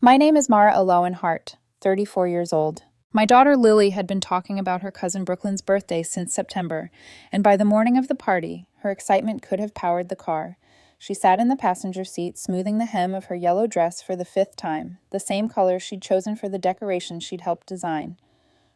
My name is Mara Alohan Hart, 34 years old. My daughter Lily had been talking about her cousin Brooklyn's birthday since September, and by the morning of the party, her excitement could have powered the car. She sat in the passenger seat, smoothing the hem of her yellow dress for the fifth time, the same color she'd chosen for the decoration she'd helped design.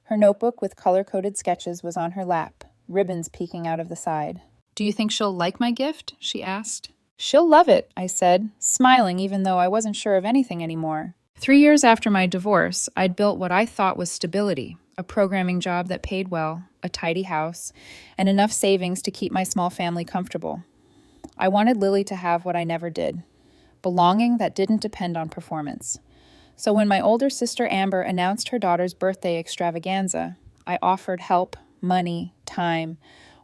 Her notebook with color-coded sketches was on her lap, ribbons peeking out of the side. "Do you think she'll like my gift?" she asked. "She'll love it," I said, smiling even though I wasn't sure of anything anymore. 3 years after my divorce, I'd built what I thought was stability, a programming job that paid well, a tidy house, and enough savings to keep my small family comfortable. I wanted Lily to have what I never did, belonging that didn't depend on performance. So when my older sister Amber announced her daughter's birthday extravaganza, I offered help, money, time,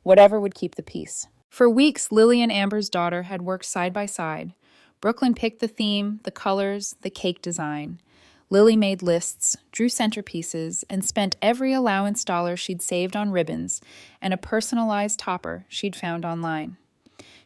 whatever would keep the peace. For weeks, Lily and Amber's daughter had worked side by side. Brooklyn picked the theme, the colors, the cake design. Lily made lists, drew centerpieces, and spent every allowance dollar she'd saved on ribbons and a personalized topper she'd found online.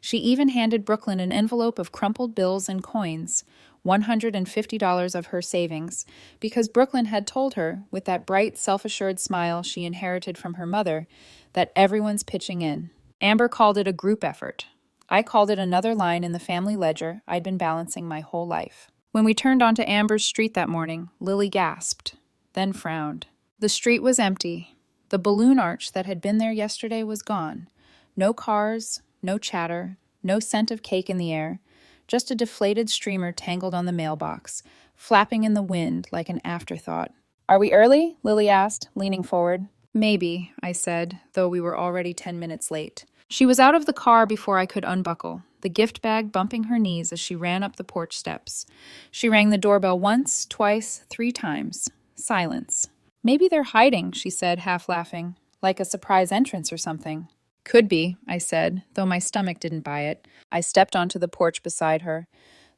She even handed Brooklyn an envelope of crumpled bills and coins, $150 of her savings, because Brooklyn had told her, with that bright, self-assured smile she inherited from her mother, that everyone's pitching in. Amber called it a group effort. I called it another line in the family ledger I'd been balancing my whole life. When we turned onto Amber's street that morning, Lily gasped, then frowned. The street was empty. The balloon arch that had been there yesterday was gone. No cars, no chatter, no scent of cake in the air, just a deflated streamer tangled on the mailbox, flapping in the wind like an afterthought. "Are we early?" Lily asked, leaning forward. "Maybe," I said, though we were already 10 minutes late. She was out of the car before I could unbuckle, the gift bag bumping her knees as she ran up the porch steps. She rang the doorbell once, twice, 3 times. Silence. "Maybe they're hiding," she said, half laughing, "like a surprise entrance or something." "Could be," I said, though my stomach didn't buy it. I stepped onto the porch beside her.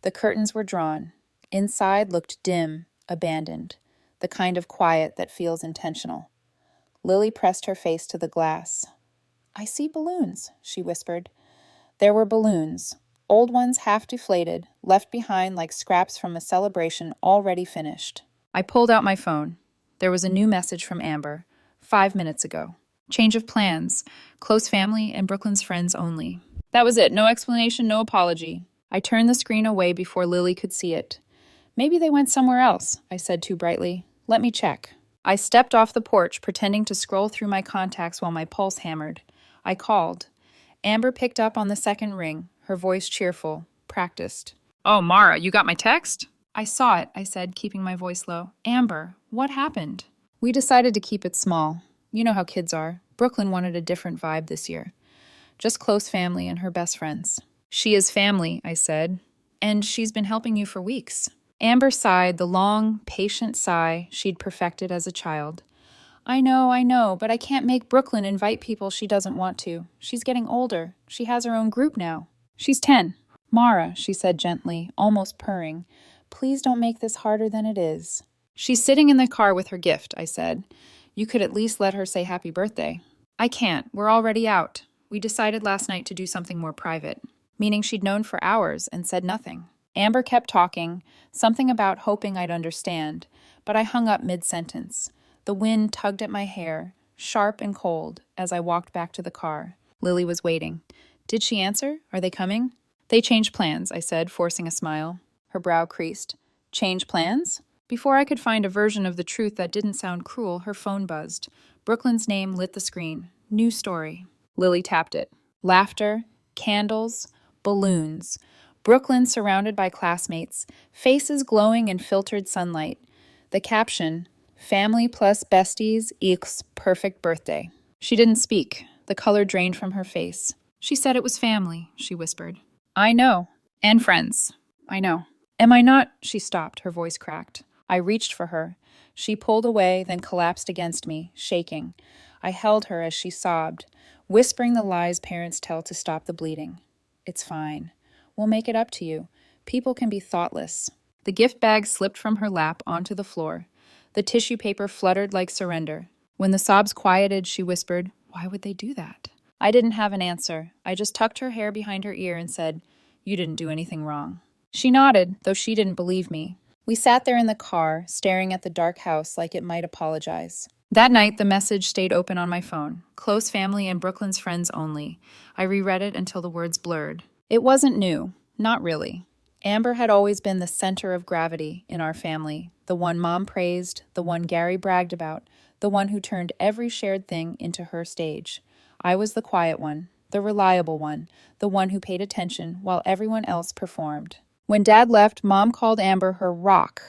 The curtains were drawn. Inside looked dim, abandoned, the kind of quiet that feels intentional. Lily pressed her face to the glass. "I see balloons," she whispered. There were balloons, old ones half deflated, left behind like scraps from a celebration already finished. I pulled out my phone. There was a new message from Amber, 5 minutes ago. Change of plans, close family and Brooklyn's friends only. That was it, no explanation, no apology. I turned the screen away before Lily could see it. "Maybe they went somewhere else," I said too brightly. "Let me check." I stepped off the porch, pretending to scroll through my contacts while my pulse hammered. I called. Amber picked up on the second ring, her voice cheerful, practiced. "Oh, Mara, you got my text?" "I saw it," I said, keeping my voice low. "Amber, what happened?" We decided to keep it small. You know how kids are. Brooklyn wanted a different vibe this year. Just close family and her best friends. "She is family," I said. "And she's been helping you for weeks." Amber sighed, the long, patient sigh she'd perfected as a child. I know, but I can't make Brooklyn invite people she doesn't want to. She's getting older. She has her own group now. She's 10. "Mara," she said gently, almost purring, "please don't make this harder than it is." "She's sitting in the car with her gift," I said. "You could at least let her say happy birthday." "I can't. We're already out. We decided last night to do something more private." Meaning she'd known for hours and said nothing. Amber kept talking, something about hoping I'd understand, but I hung up mid-sentence. The wind tugged at my hair, sharp and cold, as I walked back to the car. Lily was waiting. "Did she answer? Are they coming?" "They changed plans," I said, forcing a smile. Her brow creased. "Change plans?" Before I could find a version of the truth that didn't sound cruel, her phone buzzed. Brooklyn's name lit the screen. New story. Lily tapped it. Laughter, candles, balloons. Brooklyn surrounded by classmates, faces glowing in filtered sunlight. The caption, "Family plus besties equals perfect birthday." She didn't speak. The color drained from her face. "She said it was family," she whispered. "I know. And friends. I know." "Am I not?" She stopped, her voice cracked. I reached for her. She pulled away, then collapsed against me, shaking. I held her as she sobbed, whispering the lies parents tell to stop the bleeding. "It's fine. We'll make it up to you. People can be thoughtless." The gift bag slipped from her lap onto the floor. The tissue paper fluttered like surrender. When the sobs quieted, she whispered, "Why would they do that?" I didn't have an answer. I just tucked her hair behind her ear and said, "You didn't do anything wrong." She nodded, though she didn't believe me. We sat there in the car, staring at the dark house like it might apologize. That night, the message stayed open on my phone. Close family and Brooklyn's friends only. I reread it until the words blurred. It wasn't new. Not really. Amber had always been the center of gravity in our family, the one Mom praised, the one Gary bragged about, the one who turned every shared thing into her stage. I was the quiet one, the reliable one, the one who paid attention while everyone else performed. When Dad left, Mom called Amber her rock.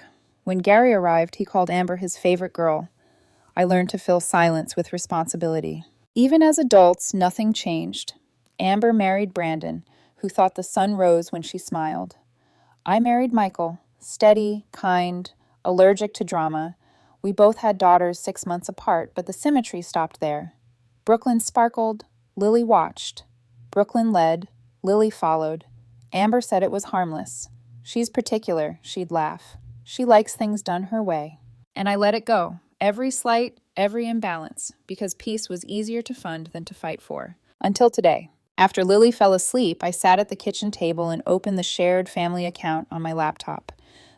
When Gary arrived, he called Amber his favorite girl. I learned to fill silence with responsibility. Even as adults, nothing changed. Amber married Brandon, who thought the sun rose when she smiled. I married Michael, steady, kind, allergic to drama. We both had daughters 6 months apart, but the symmetry stopped there. Brooklyn sparkled, Lily watched. Brooklyn led, Lily followed. Amber said it was harmless. She's particular, she'd laugh. She likes things done her way. And I let it go, every slight, every imbalance, because peace was easier to fund than to fight for. Until today. After Lily fell asleep, I sat at the kitchen table and opened the shared family account on my laptop.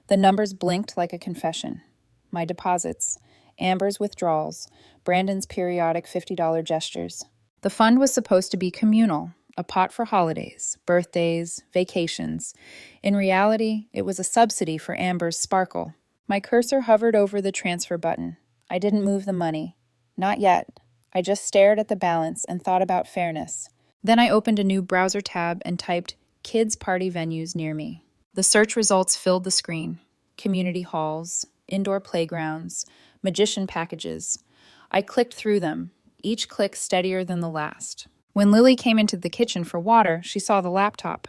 The numbers blinked like a confession. My deposits, Amber's withdrawals, Brandon's periodic $50 gestures. The fund was supposed to be communal, a pot for holidays, birthdays, vacations. In reality, it was a subsidy for Amber's sparkle. My cursor hovered over the transfer button. I didn't move the money. Not yet. I just stared at the balance and thought about fairness. Then I opened a new browser tab and typed kids' party venues near me. The search results filled the screen. Community halls, indoor playgrounds, magician packages. I clicked through them, each click steadier than the last. When Lily came into the kitchen for water, she saw the laptop.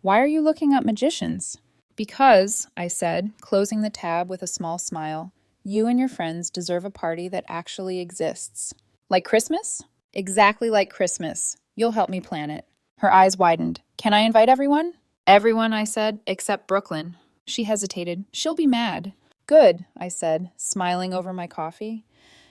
"Why are you looking up magicians?" "Because," I said, closing the tab with a small smile, "you and your friends deserve a party that actually exists." "Like Christmas?" "Exactly like Christmas. You'll help me plan it." Her eyes widened. "Can I invite everyone?" "Everyone," I said, "except Brooklyn." She hesitated. "She'll be mad." "Good," I said, smiling over my coffee.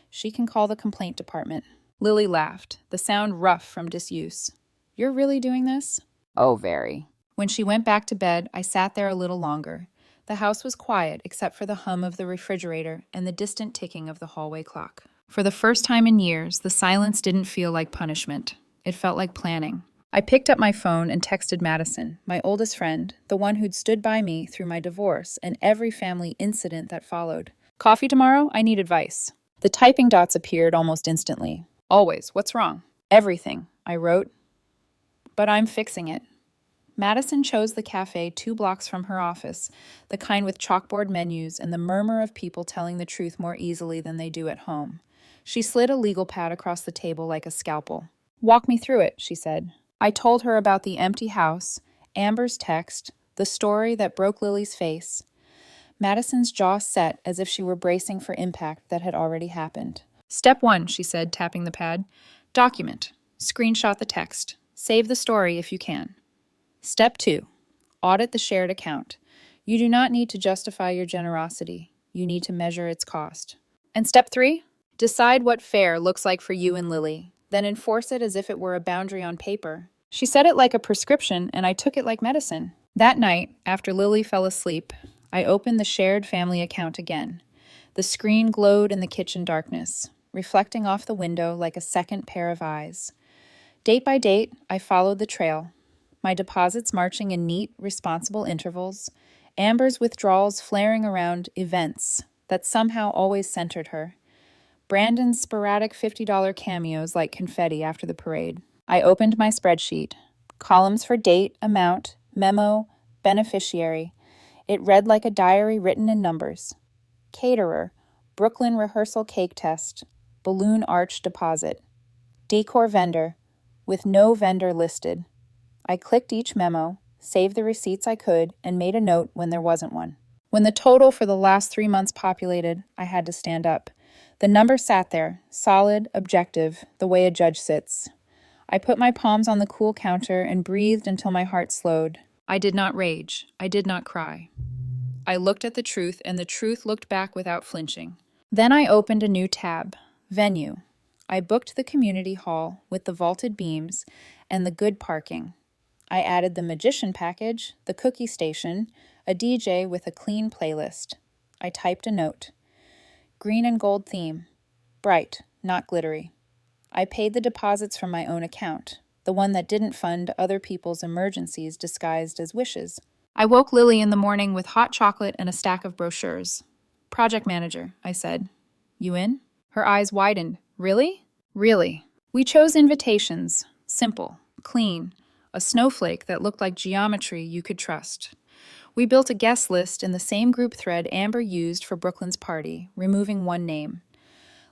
"She can call the complaint department." Lily laughed, the sound rough from disuse. "You're really doing this?" "Oh, very." When she went back to bed, I sat there a little longer. The house was quiet except for the hum of the refrigerator and the distant ticking of the hallway clock. For the first time in years, the silence didn't feel like punishment. It felt like planning. I picked up my phone and texted Madison, my oldest friend, the one who'd stood by me through my divorce and every family incident that followed. "Coffee tomorrow? I need advice." The typing dots appeared almost instantly. "Always. What's wrong?" "Everything," I wrote. "But I'm fixing it." Madison chose the cafe 2 blocks from her office, the kind with chalkboard menus and the murmur of people telling the truth more easily than they do at home. She slid a legal pad across the table like a scalpel. "Walk me through it," she said. I told her about the empty house, Amber's text, the story that broke Lily's face. Madison's jaw set as if she were bracing for impact that had already happened. "Step 1, she said, tapping the pad. "Document. Screenshot the text. Save the story if you can. Step 2, audit the shared account. You do not need to justify your generosity. You need to measure its cost. And step 3, decide what fair looks like for you and Lily, then enforce it as if it were a boundary on paper." She said it like a prescription, and I took it like medicine. That night, after Lily fell asleep, I opened the shared family account again. The screen glowed in the kitchen darkness, reflecting off the window like a second pair of eyes. Date by date, I followed the trail. My deposits marching in neat, responsible intervals, Amber's withdrawals flaring around events that somehow always centered her, Brandon's sporadic $50 cameos like confetti after the parade. I opened my spreadsheet. Columns for date, amount, memo, beneficiary. It read like a diary written in numbers. Caterer, Brooklyn rehearsal cake test, balloon arch deposit. Decor vendor, with no vendor listed. I clicked each memo, saved the receipts I could, and made a note when there wasn't one. When the total for the last 3 months populated, I had to stand up. The number sat there, solid, objective, the way a judge sits. I put my palms on the cool counter and breathed until my heart slowed. I did not rage. I did not cry. I looked at the truth, and the truth looked back without flinching. Then I opened a new tab, venue. I booked the community hall with the vaulted beams and the good parking. I added the magician package, the cookie station, a DJ with a clean playlist. I typed a note. Green and gold theme. Bright, not glittery. I paid the deposits from my own account, the one that didn't fund other people's emergencies disguised as wishes. I woke Lily in the morning with hot chocolate and a stack of brochures. Project manager, I said. You in? Her eyes widened. Really? Really. We chose invitations. Simple, clean, a snowflake that looked like geometry you could trust. We built a guest list in the same group thread Amber used for Brooklyn's party, removing one name.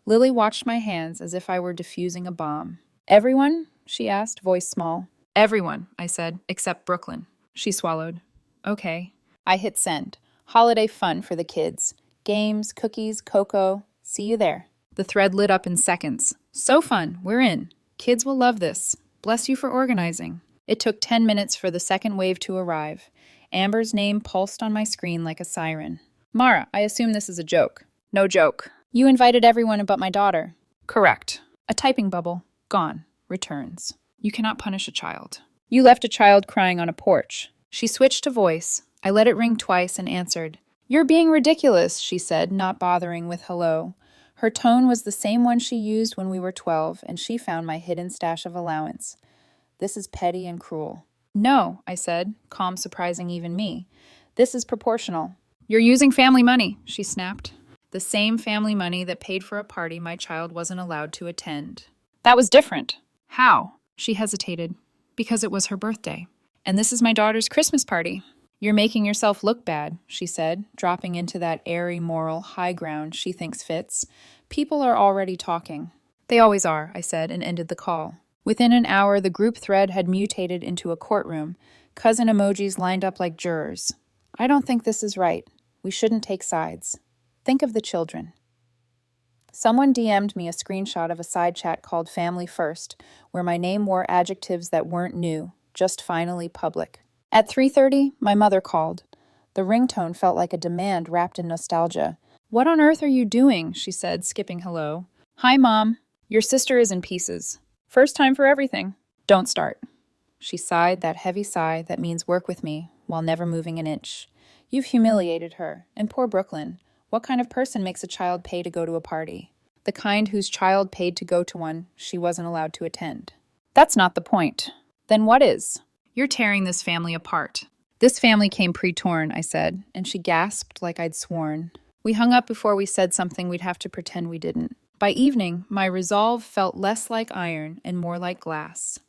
Lily watched my hands as if I were defusing a bomb. Everyone? She asked, voice small. Everyone, I said, except Brooklyn. She swallowed. Okay. I hit send. Holiday fun for the kids. Games, cookies, cocoa. See you there. The thread lit up in seconds. So fun. We're in. Kids will love this. Bless you for organizing. It took 10 minutes for the second wave to arrive. Amber's name pulsed on my screen like a siren. Mara, I assume this is a joke. No joke. You invited everyone but my daughter. Correct. A typing bubble. Gone. Returns. You cannot punish a child. You left a child crying on a porch. She switched to voice. I let it ring twice and answered. You're being ridiculous, she said, not bothering with hello. Her tone was the same one she used when we were 12, and she found my hidden stash of allowance. This is petty and cruel. No, I said, calm surprising even me. This is proportional. You're using family money, she snapped. The same family money that paid for a party my child wasn't allowed to attend. That was different. How? She hesitated. Because it was her birthday. And this is my daughter's Christmas party. You're making yourself look bad, she said, dropping into that airy moral high ground she thinks fits. People are already talking. They always are, I said, and ended the call. Within an hour, the group thread had mutated into a courtroom. Cousin emojis lined up like jurors. I don't think this is right. We shouldn't take sides. Think of the children. Someone DM'd me a screenshot of a side chat called Family First, where my name wore adjectives that weren't new, just finally public. At 3:30, my mother called. The ringtone felt like a demand wrapped in nostalgia. What on earth are you doing? She said, skipping hello. Hi, Mom. Your sister is in pieces. First time for everything. Don't start. She sighed that heavy sigh that means work with me while never moving an inch. You've humiliated her. And poor Brooklyn. What kind of person makes a child pay to go to a party? The kind whose child paid to go to one she wasn't allowed to attend. That's not the point. Then what is? You're tearing this family apart. This family came pre-torn, I said, and she gasped like I'd sworn. We hung up before we said something we'd have to pretend we didn't. By evening, my resolve felt less like iron and more like glass.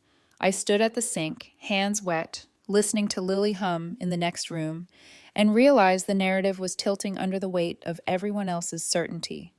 I stood at the sink, hands wet, listening to Lily hum in the next room, and realized the narrative was tilting under the weight of everyone else's certainty.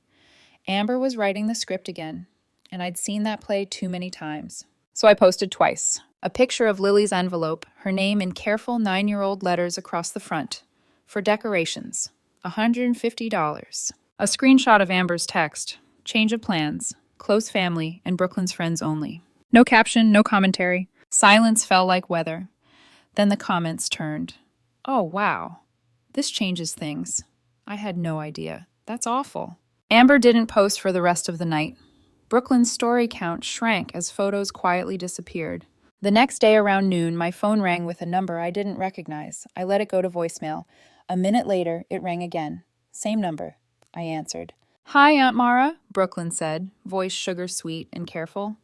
Amber was writing the script again, and I'd seen that play too many times. So I posted twice. A picture of Lily's envelope, her name in careful 9-year-old letters across the front. For decorations. $150. A screenshot of Amber's text. Change of plans. Close family and Brooklyn's friends only. No caption, no commentary. Silence fell like weather. Then the comments turned. Oh, wow. This changes things. I had no idea. That's awful. Amber didn't post for the rest of the night. Brooklyn's story count shrank as photos quietly disappeared. The next day around noon, my phone rang with a number I didn't recognize. I let it go to voicemail. A minute later, it rang again. Same number. I answered. Hi, Aunt Mara, Brooklyn said, voice sugar-sweet and careful.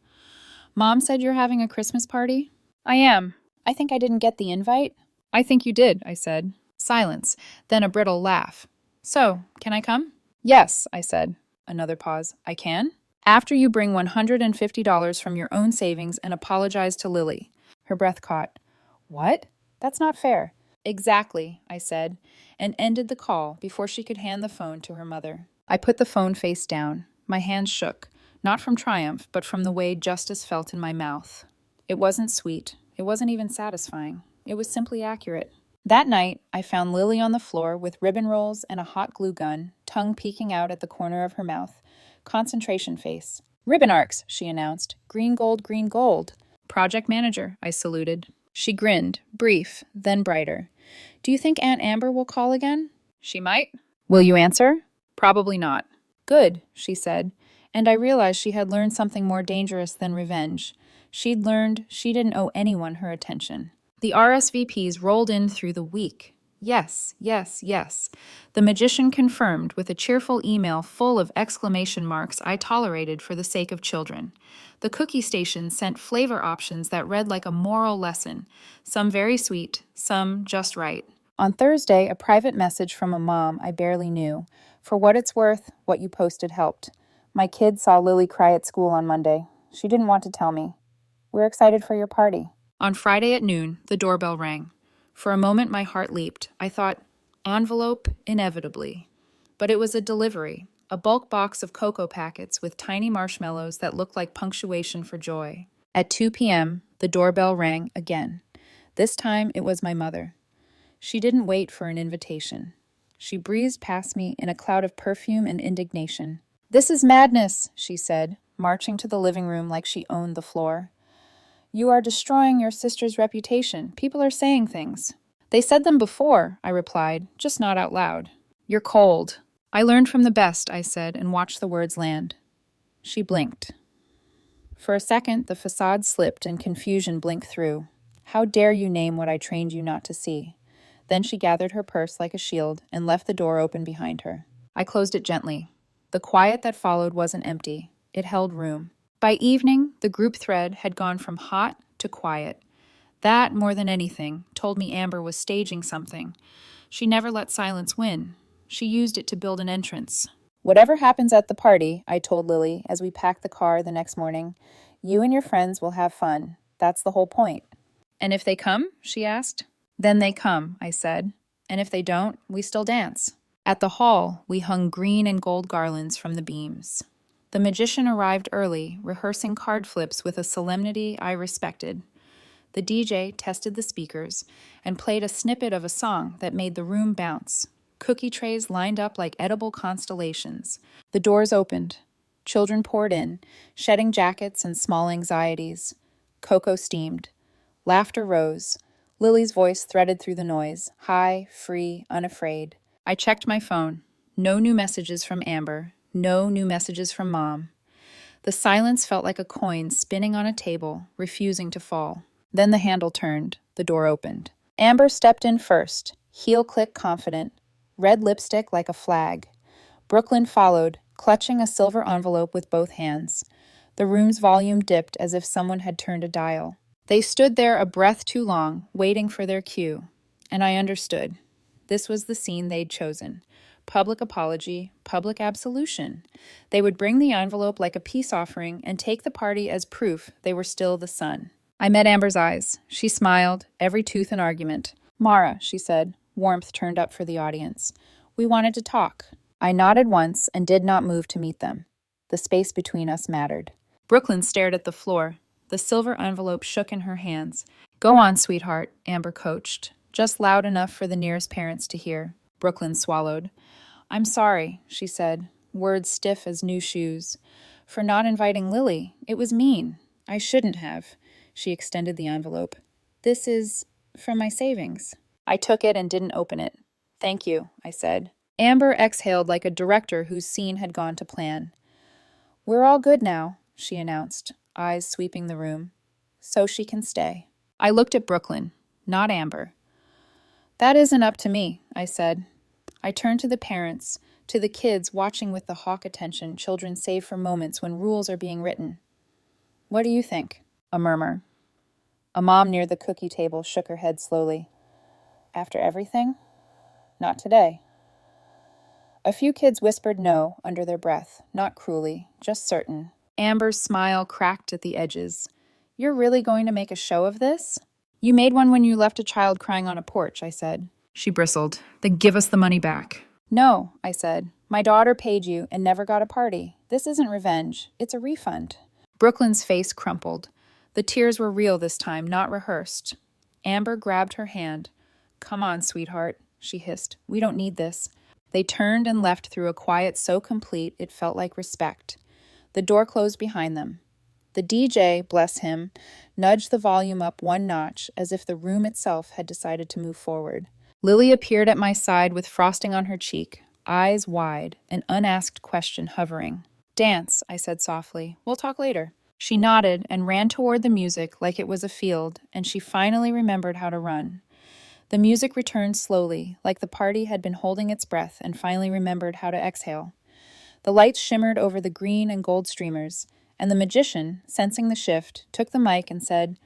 Mom said you're having a Christmas party? I am. I think I didn't get the invite. I think you did, I said. Silence, then a brittle laugh. So, can I come? Yes, I said. Another pause. I can? After you bring $150 from your own savings and apologize to Lily. Her breath caught. What? That's not fair. Exactly, I said, and ended the call before she could hand the phone to her mother. I put the phone face down. My hands shook, not from triumph, but from the way justice felt in my mouth. It wasn't sweet. It wasn't even satisfying. It was simply accurate. That night, I found Lily on the floor with ribbon rolls and a hot glue gun, tongue peeking out at the corner of her mouth. Concentration face. Ribbon arcs, she announced. Green gold, green gold. Project manager, I saluted. She grinned, brief, then brighter. Do you think Aunt Amber will call again? She might. Will you answer? Probably not. Good, she said, and I realized she had learned something more dangerous than revenge. She'd learned she didn't owe anyone her attention. The RSVPs rolled in through the week. Yes, yes, yes. The magician confirmed with a cheerful email full of exclamation marks I tolerated for the sake of children. The cookie station sent flavor options that read like a moral lesson, some very sweet, some just right. On Thursday, a private message from a mom I barely knew. For what it's worth, what you posted helped. My kid saw Lily cry at school on Monday. She didn't want to tell me. We're excited for your party. On Friday at noon, the doorbell rang. For a moment, my heart leaped. I thought, envelope, inevitably. But it was a delivery, a bulk box of cocoa packets with tiny marshmallows that looked like punctuation for joy. At 2 p.m., the doorbell rang again. This time, it was my mother. She didn't wait for an invitation. She breezed past me in a cloud of perfume and indignation. "This is madness," she said, marching to the living room like she owned the floor. "You are destroying your sister's reputation. People are saying things." "They said them before," I replied, just not out loud. "You're cold." "I learned from the best," I said, and watched the words land. She blinked. For a second, the facade slipped and confusion blinked through. "How dare you name what I trained you not to see?" Then she gathered her purse like a shield and left the door open behind her. I closed it gently. The quiet that followed wasn't empty. It held room. By evening, the group thread had gone from hot to quiet. That, more than anything, told me Amber was staging something. She never let silence win. She used it to build an entrance. "Whatever happens at the party," I told Lily as we packed the car the next morning, "you and your friends will have fun. That's the whole point." "And if they come?" she asked. "Then they come," I said. "And if they don't, we still dance." At the hall, we hung green and gold garlands from the beams. The magician arrived early, rehearsing card flips with a solemnity I respected. The DJ tested the speakers and played a snippet of a song that made the room bounce. Cookie trays lined up like edible constellations. The doors opened. Children poured in, shedding jackets and small anxieties. Cocoa steamed. Laughter rose. Lily's voice threaded through the noise, high, free, unafraid. I checked my phone. No new messages from Amber. No new messages from Mom. The silence felt like a coin spinning on a table, refusing to fall. Then the handle turned. The door opened. Amber stepped in first, heel click confident, red lipstick like a flag. Brooklyn followed, clutching a silver envelope with both hands. The room's volume dipped as if someone had turned a dial. They stood there a breath too long, waiting for their cue. And I understood. This was the scene they'd chosen. Public apology, public absolution. They would bring the envelope like a peace offering and take the party as proof they were still the son. I met Amber's eyes. She smiled, every tooth an argument. "Mara," she said, warmth turned up for the audience. "We wanted to talk." I nodded once and did not move to meet them. The space between us mattered. Brooklyn stared at the floor. The silver envelope shook in her hands. "Go on, sweetheart," Amber coached, just loud enough for the nearest parents to hear. Brooklyn swallowed. "I'm sorry," she said, words stiff as new shoes. "For not inviting Lily. It was mean. I shouldn't have." She extended the envelope. "This is from my savings." I took it and didn't open it. "Thank you," I said. Amber exhaled like a director whose scene had gone to plan. "We're all good now," she announced, eyes sweeping the room. "So she can stay." I looked at Brooklyn, not Amber. "That isn't up to me," I said. I turned to the parents, to the kids watching with the hawk attention children save for moments when rules are being written. "What do you think?" A murmur. A mom near the cookie table shook her head slowly. "After everything? Not today." A few kids whispered no under their breath, not cruelly, just certain. Amber's smile cracked at the edges. "You're really going to make a show of this?" "You made one when you left a child crying on a porch," I said. She bristled. "Then give us the money back." "No," I said. "My daughter paid you and never got a party. This isn't revenge. It's a refund." Brooklyn's face crumpled. The tears were real this time, not rehearsed. Amber grabbed her hand. "Come on, sweetheart," she hissed. "We don't need this." They turned and left through a quiet so complete it felt like respect. The door closed behind them. The DJ, bless him, nudged the volume up one notch as if the room itself had decided to move forward. Lily appeared at my side with frosting on her cheek, eyes wide, an unasked question hovering. "Dance," I said softly. "We'll talk later." She nodded and ran toward the music like it was a field, and she finally remembered how to run. The music returned slowly, like the party had been holding its breath and finally remembered how to exhale. The lights shimmered over the green and gold streamers, and the magician, sensing the shift, took the mic and said,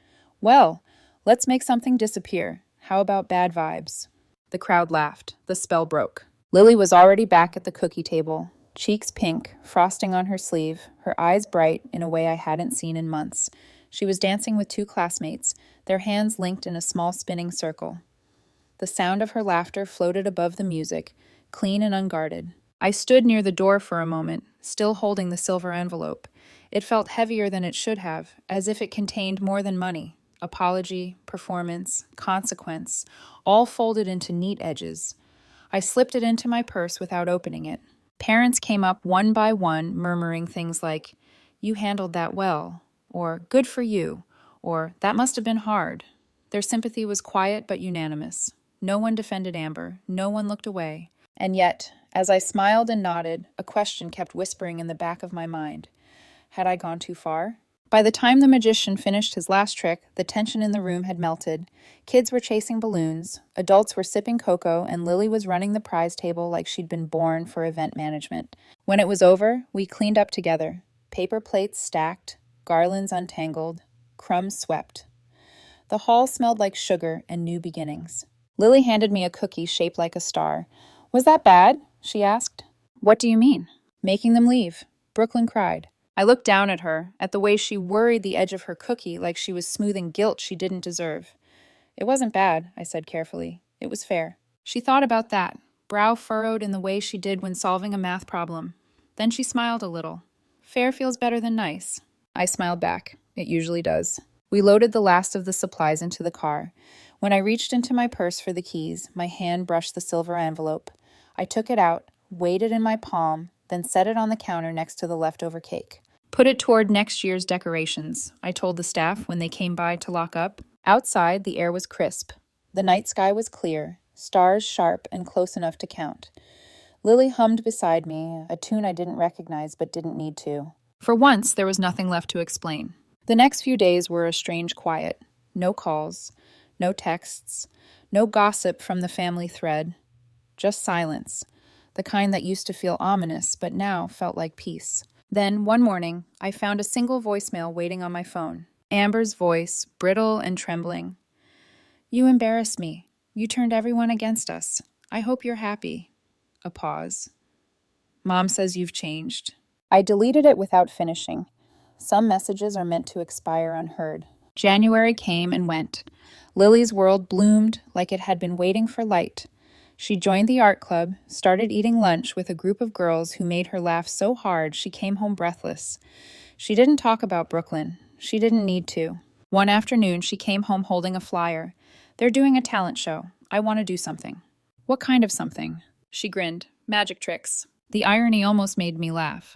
"Well, let's make something disappear. How about bad vibes?" The crowd laughed. The spell broke. Lily was already back at the cookie table, cheeks pink, frosting on her sleeve, her eyes bright in a way I hadn't seen in months. She was dancing with two classmates, their hands linked in a small spinning circle. The sound of her laughter floated above the music, clean and unguarded. I stood near the door for a moment, still holding the silver envelope. It felt heavier than it should have, as if it contained more than money. Apology, performance, consequence, all folded into neat edges. I slipped it into my purse without opening it. Parents came up one by one, murmuring things like, "You handled that well," or "Good for you," or "That must have been hard." Their sympathy was quiet but unanimous. No one defended Amber. No one looked away. And yet, as I smiled and nodded, a question kept whispering in the back of my mind. Had I gone too far? By the time the magician finished his last trick, the tension in the room had melted. Kids were chasing balloons, adults were sipping cocoa, and Lily was running the prize table like she'd been born for event management. When it was over, we cleaned up together. Paper plates stacked, garlands untangled, crumbs swept. The hall smelled like sugar and new beginnings. Lily handed me a cookie shaped like a star. "Was that bad?" she asked. "What do you mean?" "Making them leave." Brooklyn cried. I looked down at her, at the way she worried the edge of her cookie like she was smoothing guilt she didn't deserve. "It wasn't bad," I said carefully. "It was fair." She thought about that, brow furrowed in the way she did when solving a math problem. Then she smiled a little. "Fair feels better than nice." I smiled back. It usually does. We loaded the last of the supplies into the car. When I reached into my purse for the keys, my hand brushed the silver envelope. I took it out, weighed it in my palm, then set it on the counter next to the leftover cake. "Put it toward next year's decorations," I told the staff when they came by to lock up. Outside, the air was crisp. The night sky was clear, stars sharp and close enough to count. Lily hummed beside me, a tune I didn't recognize but didn't need to. For once, there was nothing left to explain. The next few days were a strange quiet. No calls, no texts, no gossip from the family thread. Just silence, the kind that used to feel ominous but now felt like peace. Then, one morning, I found a single voicemail waiting on my phone. Amber's voice, brittle and trembling. "You embarrassed me. You turned everyone against us. I hope you're happy." A pause. "Mom says you've changed." I deleted it without finishing. Some messages are meant to expire unheard. January came and went. Lily's world bloomed like it had been waiting for light. She joined the art club, started eating lunch with a group of girls who made her laugh so hard she came home breathless. She didn't talk about Brooklyn. She didn't need to. One afternoon, she came home holding a flyer. "They're doing a talent show. I want to do something." "What kind of something?" She grinned. "Magic tricks." The irony almost made me laugh.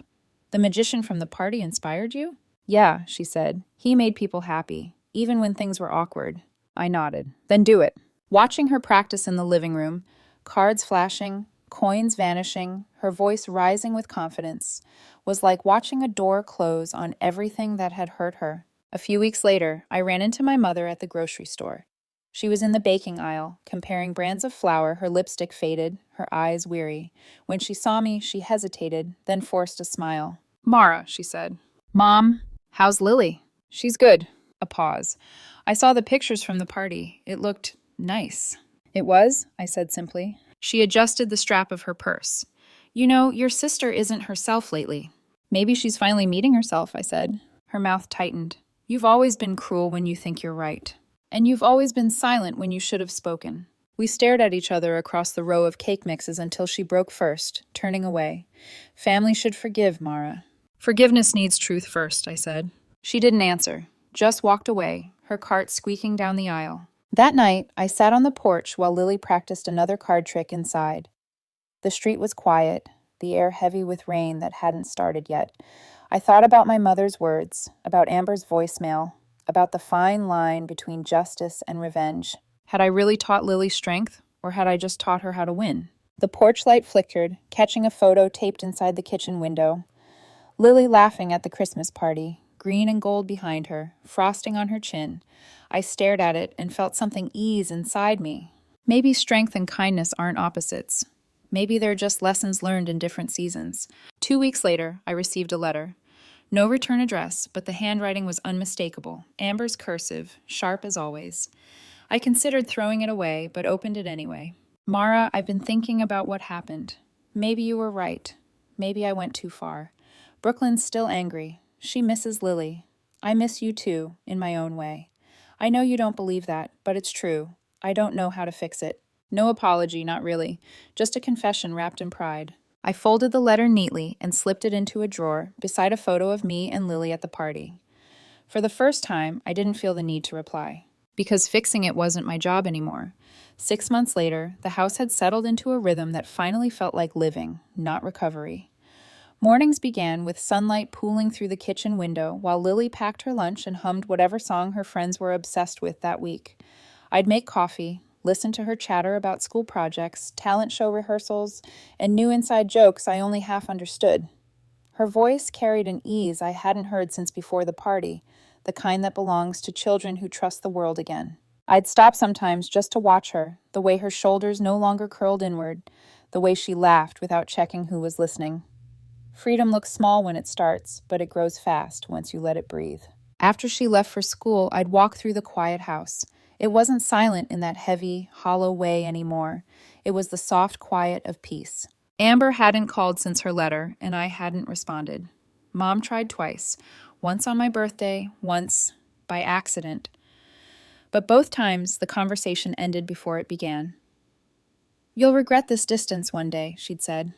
"The magician from the party inspired you?" "Yeah," she said. "He made people happy, even when things were awkward." I nodded. "Then do it." Watching her practice in the living room, cards flashing, coins vanishing, her voice rising with confidence, was like watching a door close on everything that had hurt her. A few weeks later, I ran into my mother at the grocery store. She was in the baking aisle, comparing brands of flour, her lipstick faded, her eyes weary. When she saw me, she hesitated, then forced a smile. "Mara," she said. "Mom, how's Lily?" "She's good." A pause. "I saw the pictures from the party. It looked nice." "It was?" I said simply. She adjusted the strap of her purse. "You know, your sister isn't herself lately." "Maybe she's finally meeting herself," I said. Her mouth tightened. "You've always been cruel when you think you're right. And you've always been silent when you should have spoken." We stared at each other across the row of cake mixes until she broke first, turning away. "Family should forgive, Mara." "Forgiveness needs truth first," I said. She didn't answer, just walked away, her cart squeaking down the aisle. That night, I sat on the porch while Lily practiced another card trick inside. The street was quiet, the air heavy with rain that hadn't started yet. I thought about my mother's words, about Amber's voicemail, about the fine line between justice and revenge. Had I really taught Lily strength, or had I just taught her how to win? The porch light flickered, catching a photo taped inside the kitchen window. Lily laughing at the Christmas party, green and gold behind her, frosting on her chin. I stared at it and felt something ease inside me. Maybe strength and kindness aren't opposites. Maybe they're just lessons learned in different seasons. 2 weeks later, I received a letter. No return address, but the handwriting was unmistakable. Amber's cursive, sharp as always. I considered throwing it away, but opened it anyway. Mara, I've been thinking about what happened. Maybe you were right. Maybe I went too far. Brooklyn's still angry. She misses Lily. I miss you too, in my own way. I know you don't believe that, but it's true. I don't know how to fix it. No apology, not really. Just a confession wrapped in pride. I folded the letter neatly and slipped it into a drawer beside a photo of me and Lily at the party. For the first time, I didn't feel the need to reply, because fixing it wasn't my job anymore. 6 months later, the house had settled into a rhythm that finally felt like living, not recovery. Mornings began with sunlight pooling through the kitchen window while Lily packed her lunch and hummed whatever song her friends were obsessed with that week. I'd make coffee, listen to her chatter about school projects, talent show rehearsals, and new inside jokes I only half understood. Her voice carried an ease I hadn't heard since before the party, the kind that belongs to children who trust the world again. I'd stop sometimes just to watch her, the way her shoulders no longer curled inward, the way she laughed without checking who was listening. Freedom looks small when it starts, but it grows fast once you let it breathe. After she left for school, I'd walk through the quiet house. It wasn't silent in that heavy, hollow way anymore. It was the soft quiet of peace. Amber hadn't called since her letter, and I hadn't responded. Mom tried twice, once on my birthday, once by accident. But both times, the conversation ended before it began. "You'll regret this distance one day," she'd said.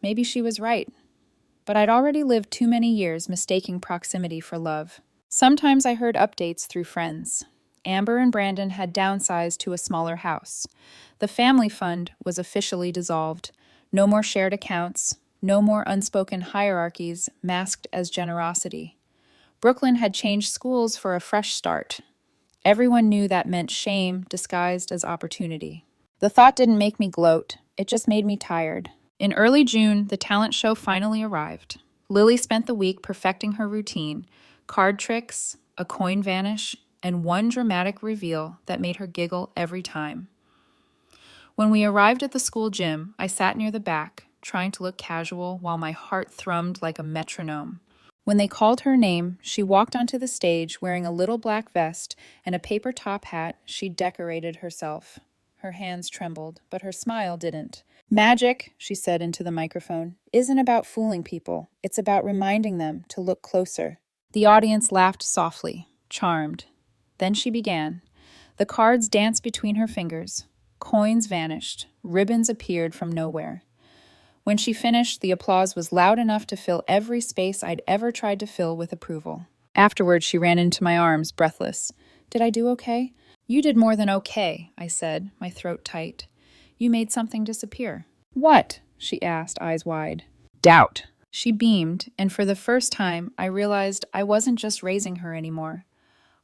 Maybe she was right. But I'd already lived too many years mistaking proximity for love. Sometimes I heard updates through friends. Amber and Brandon had downsized to a smaller house. The family fund was officially dissolved. No more shared accounts, no more unspoken hierarchies masked as generosity. Brooklyn had changed schools for a fresh start. Everyone knew that meant shame disguised as opportunity. The thought didn't make me gloat, it just made me tired. In early June, the talent show finally arrived. Lily spent the week perfecting her routine, card tricks, a coin vanish, and one dramatic reveal that made her giggle every time. When we arrived at the school gym, I sat near the back, trying to look casual while my heart thrummed like a metronome. When they called her name, she walked onto the stage wearing a little black vest and a paper top hat she'd decorated herself. Her hands trembled, but her smile didn't. "Magic," she said into the microphone, "isn't about fooling people. It's about reminding them to look closer." The audience laughed softly, charmed. Then she began. The cards danced between her fingers. Coins vanished. Ribbons appeared from nowhere. When she finished, the applause was loud enough to fill every space I'd ever tried to fill with approval. Afterward, she ran into my arms, breathless. "Did I do okay?" "You did more than okay," I said, my throat tight. "You made something disappear." "What?" she asked, eyes wide. "Doubt." She beamed, and for the first time, I realized I wasn't just raising her anymore.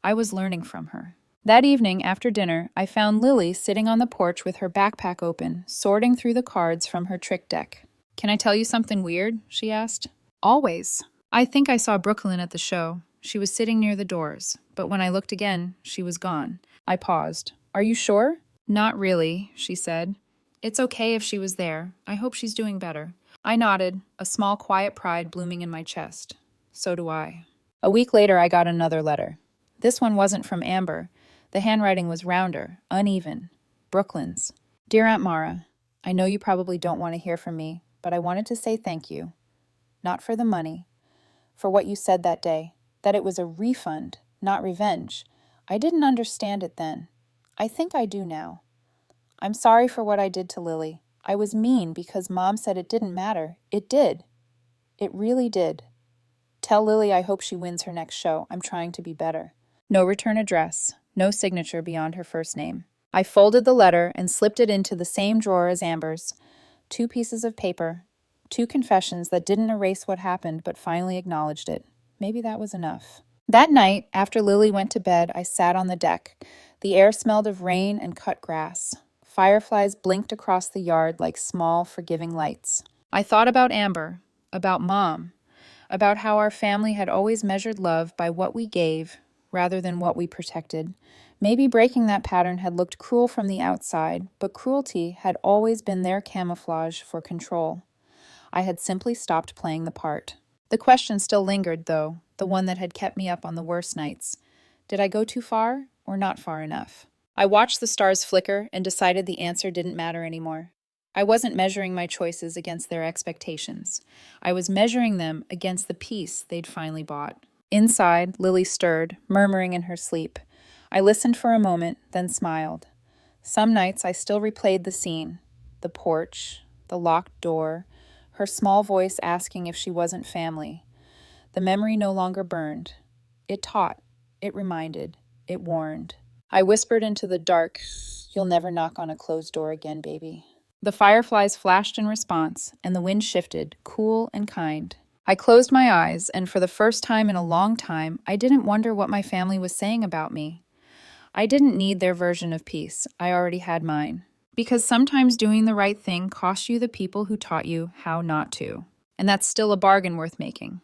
I was learning from her. That evening, after dinner, I found Lily sitting on the porch with her backpack open, sorting through the cards from her trick deck. "Can I tell you something weird?" she asked. "Always." I think I saw Brooklyn at the show. She was sitting near the doors, but when I looked again, she was gone. I paused. "Are you sure?" "Not really," she said. "It's okay if she was there. I hope she's doing better." I nodded, a small quiet pride blooming in my chest. So do I. A week later, I got another letter. This one wasn't from Amber. The handwriting was rounder, uneven. Brooklyn's. "Dear Aunt Mara, I know you probably don't want to hear from me, but I wanted to say thank you. Not for the money, for what you said that day, that it was a refund, not revenge. I didn't understand it then. I think I do now. I'm sorry for what I did to Lily. I was mean because Mom said it didn't matter. It did. It really did. Tell Lily I hope she wins her next show. I'm trying to be better." No return address, no signature beyond her first name. I folded the letter and slipped it into the same drawer as Amber's. 2 pieces of paper, 2 confessions that didn't erase what happened but finally acknowledged it. Maybe that was enough. That night, after Lily went to bed, I sat on the deck. The air smelled of rain and cut grass. Fireflies blinked across the yard like small, forgiving lights. I thought about Amber, about Mom, about how our family had always measured love by what we gave rather than what we protected, Maybe breaking that pattern had looked cruel from the outside, but cruelty had always been their camouflage for control. I had simply stopped playing the part. The question still lingered, though, the one that had kept me up on the worst nights. Did I go too far or not far enough? I watched the stars flicker and decided the answer didn't matter anymore. I wasn't measuring my choices against their expectations. I was measuring them against the peace they'd finally bought. Inside, Lily stirred, murmuring in her sleep. I listened for a moment, then smiled. Some nights I still replayed the scene: the porch, the locked door, her small voice asking if she wasn't family. The memory no longer burned. It taught, it reminded, it warned. I whispered into the dark, "You'll never knock on a closed door again, baby." The fireflies flashed in response, and the wind shifted, cool and kind. I closed my eyes, and for the first time in a long time, I didn't wonder what my family was saying about me. I didn't need their version of peace. I already had mine. Because sometimes doing the right thing costs you the people who taught you how not to. And that's still a bargain worth making.